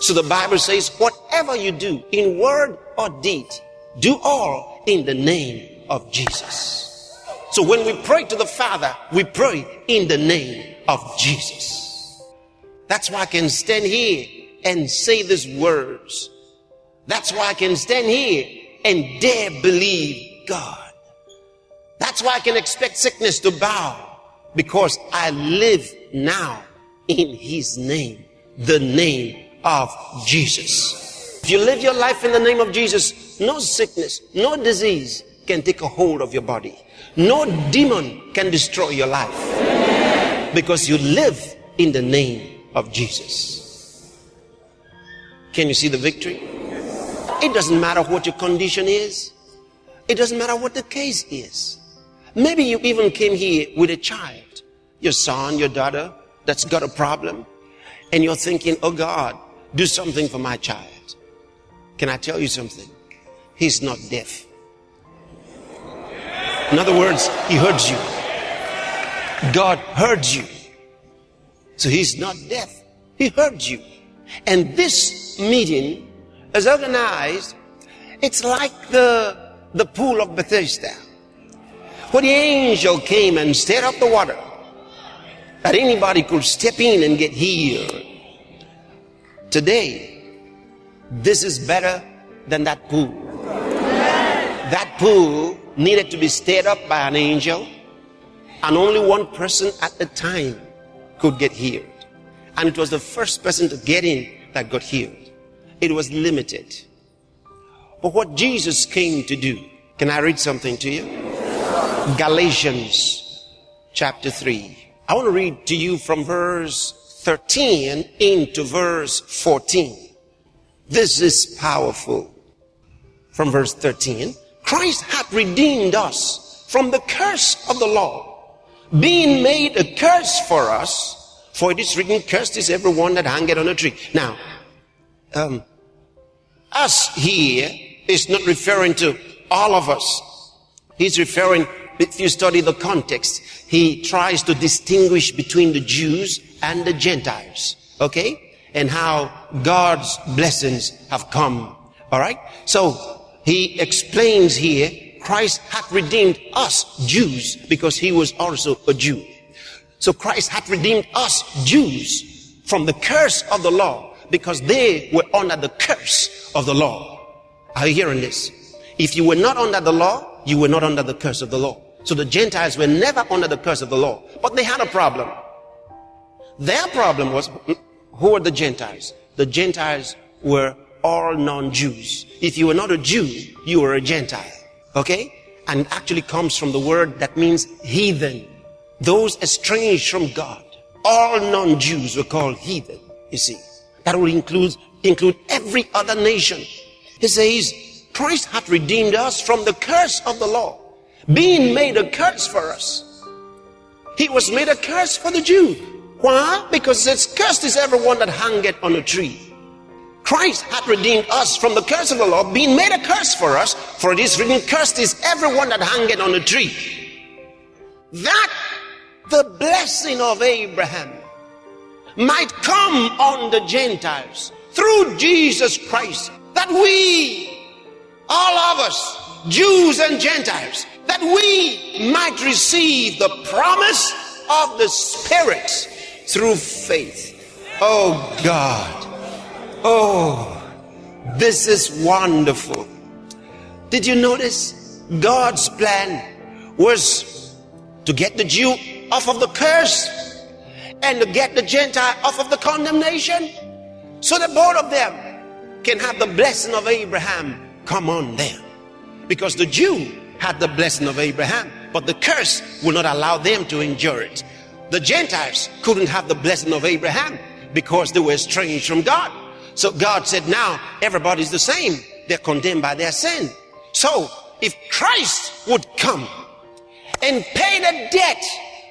So the Bible says, whatever you do in word or deed, do all in the name of Jesus. So when we pray to the Father, we pray in the name of Jesus. That's why I can stand here and say these words. That's why I can stand here and dare believe God. That's why I can expect sickness to bow, because I live now in His name, the name of Jesus. If you live your life in the name of Jesus, no sickness, no disease can take a hold of your body. No demon can destroy your life, because you live in the name of Jesus. Can you see the victory? It doesn't matter what your condition is. It doesn't matter what the case is. Maybe you even came here with a child, your son, your daughter, that's got a problem, and you're thinking, oh God, do something for my child. Can I tell you something? He's not deaf. In other words, He heard you. God heard you. So He's not deaf. He heard you. And this meeting is organized. It's like the pool of Bethesda, where the angel came and stirred up the water, that anybody could step in and get healed. Today, this is better than that pool. That pool needed to be stirred up by an angel, and only one person at a time could get healed. And it was the first person to get in that got healed. It was limited. But what Jesus came to do, can I read something to you? Galatians chapter 3. I want to read to you from verse 13 into verse 14. This is powerful. From verse 13, Christ hath redeemed us from the curse of the law, being made a curse for us, for it is written, cursed is everyone that hangeth on a tree. Now, us here is not referring to all of us. He's referring, if you study the context, he tries to distinguish between the Jews and the Gentiles, okay? And how God's blessings have come, all right? So he explains here, Christ hath redeemed us Jews, because he was also a Jew. So Christ hath redeemed us Jews from the curse of the law, because they were under the curse of the law. Are you hearing this? If you were not under the law, you were not under the curse of the law. So the Gentiles were never under the curse of the law, but they had a problem. Their problem was, who were the Gentiles? The Gentiles were all non-Jews. If you were not a Jew, you were a Gentile. Okay? And it actually comes from the word that means heathen. Those estranged from God. All non-Jews were called heathen. You see, that will include every other nation. He says, Christ hath redeemed us from the curse of the law, being made a curse for us. He was made a curse for the Jew. Why? Because it says, cursed is everyone that hangeth on a tree. Christ hath redeemed us from the curse of the law, being made a curse for us, for it is written, cursed is everyone that hangeth on a tree. That the blessing of Abraham might come on the Gentiles through Jesus Christ, that we, all of us, Jews and Gentiles, that we might receive the promise of the Spirit through faith. Oh God. Oh, this is wonderful. Did you notice God's plan was to get the Jew off of the curse and to get the Gentile off of the condemnation, so that both of them can have the blessing of Abraham come on them. Because the Jew had the blessing of Abraham, but the curse would not allow them to endure it. The Gentiles couldn't have the blessing of Abraham because they were estranged from God. So God said, now everybody's the same. They're condemned by their sin. So if Christ would come and pay the debt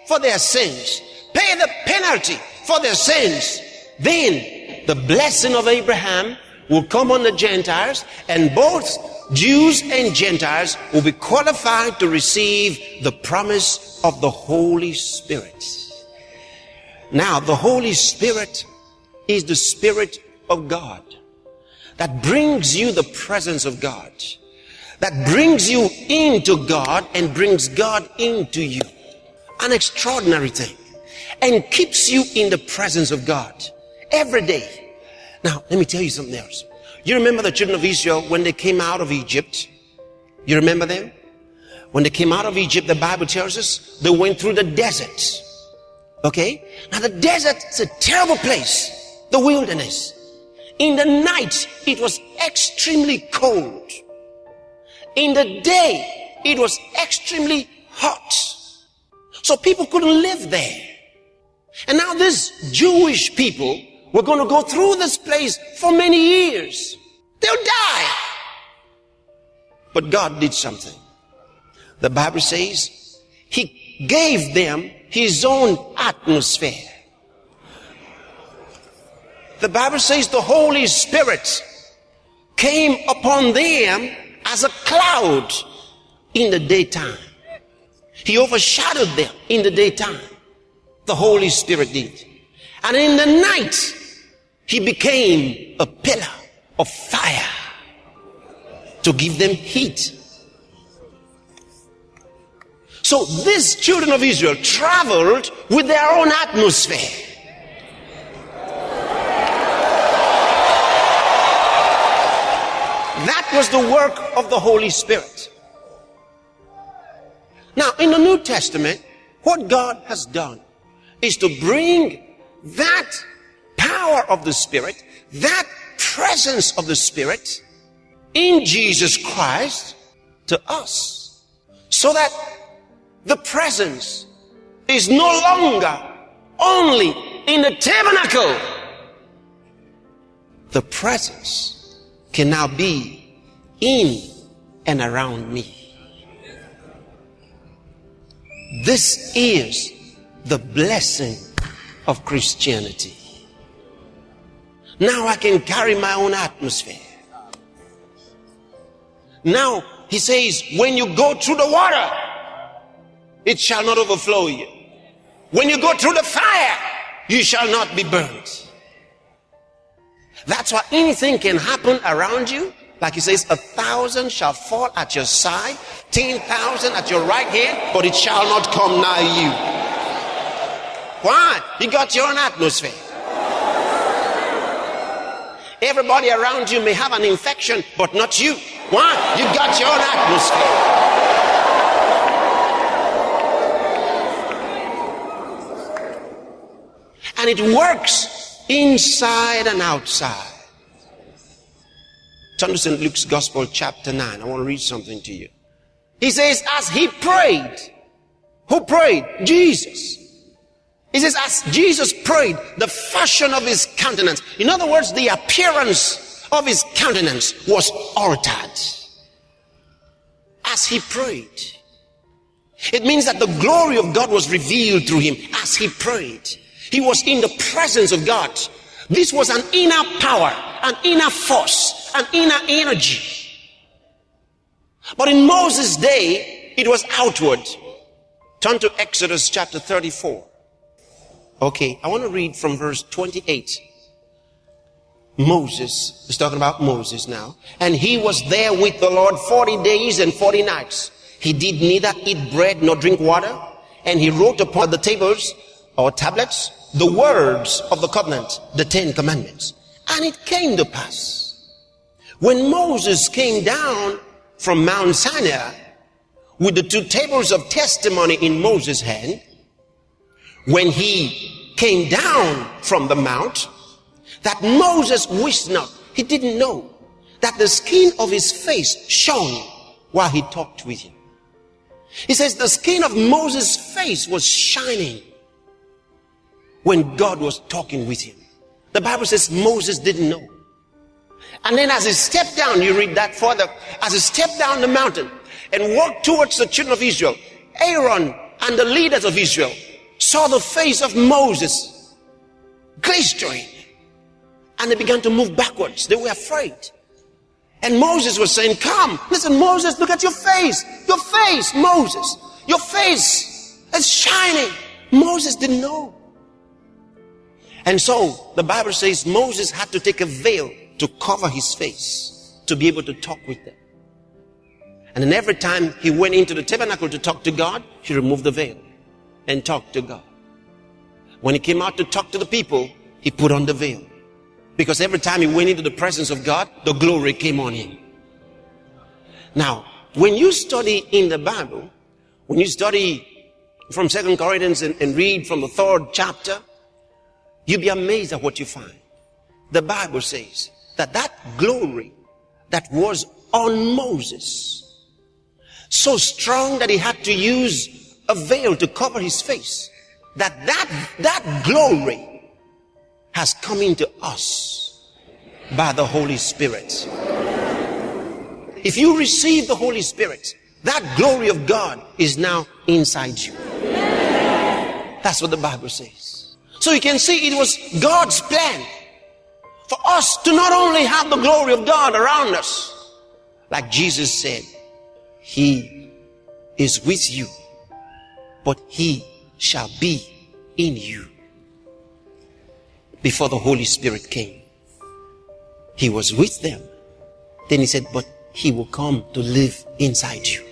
for their sins, pay the penalty for their sins, then the blessing of Abraham will come on the Gentiles, and both Jews and Gentiles will be qualified to receive the promise of the Holy Spirit. Now, the Holy Spirit is the Spirit of God that brings you the presence of God, that brings you into God and brings God into you. An extraordinary thing. And keeps you in the presence of God every day. Now, let me tell you something else. You remember the children of Israel when they came out of Egypt? You remember them? When they came out of Egypt, the Bible tells us they went through the desert. Okay? Now the desert is a terrible place. The wilderness. In the night, it was extremely cold. In the day, it was extremely hot. So people couldn't live there. And now these Jewish people were going to go through this place for many years. They'll die. But God did something. The Bible says He gave them His own atmosphere. The Bible says the Holy Spirit came upon them as a cloud in the daytime. He overshadowed them in the daytime. The Holy Spirit did. And in the night, He became a pillar of fire to give them heat. So these children of Israel traveled with their own atmosphere. That was the work of the Holy Spirit. Now, in the New Testament, what God has done is to bring that power of the Spirit, that presence of the Spirit in Jesus Christ to us, so that the presence is no longer only in the tabernacle. The presence can now be in and around me. This is the blessing of Christianity. Now I can carry my own atmosphere. Now He says, when you go through the water, it shall not overflow you. When you go through the fire, you shall not be burnt. That's why anything can happen around you. Like He says, 1,000 shall fall at your side, 10,000 at your right hand, but it shall not come nigh you. Why? You got your own atmosphere. Everybody around you may have an infection, but not you. Why? You got your own atmosphere. And it works inside and outside. Turn to St. Luke's Gospel, chapter 9. I want to read something to you. He says, as He prayed. Who prayed? Jesus. He says, as Jesus prayed, the fashion of His countenance, in other words, the appearance of His countenance was altered. As He prayed. It means that the glory of God was revealed through Him as He prayed. He was in the presence of God. This was an inner power, an inner force, an inner energy. But in Moses' day, it was outward. Turn to Exodus chapter 34. Okay, I want to read from verse 28. Moses is talking about Moses now. And he was there with the Lord 40 days and 40 nights. He did neither eat bread nor drink water. And he wrote upon the tables or tablets the words of the covenant, the 10 commandments. And it came to pass, when Moses came down from Mount Sinai with the 2 tables of testimony in Moses' hand, when he came down from the mount, that Moses wished not, he didn't know, that the skin of his face shone while he talked with him. He says the skin of Moses' face was shining when God was talking with him. The Bible says Moses didn't know. And then as he stepped down, you read that further, as he stepped down the mountain and walked towards the children of Israel, Aaron and the leaders of Israel saw the face of Moses glistering, and they began to move backwards. They were afraid. And Moses was saying, come, listen, Moses, look at your face, Moses, your face is shining. Moses didn't know. And so the Bible says Moses had to take a veil to cover his face to be able to talk with them. And then every time he went into the tabernacle to talk to God, he removed the veil and talked to God. When he came out to talk to the people, he put on the veil. Because every time he went into the presence of God, the glory came on him. Now, when you study in the Bible, when you study from 2 Corinthians and read from the 3rd chapter, you'll be amazed at what you find. The Bible says that glory that was on Moses, so strong that he had to use a veil to cover his face, that glory has come into us by the Holy Spirit. If you receive the Holy Spirit, that glory of God is now inside you. That's what the Bible says. So you can see it was God's plan for us to not only have the glory of God around us, like Jesus said, He is with you, but He shall be in you. Before the Holy Spirit came, He was with them. Then He said, but He will come to live inside you.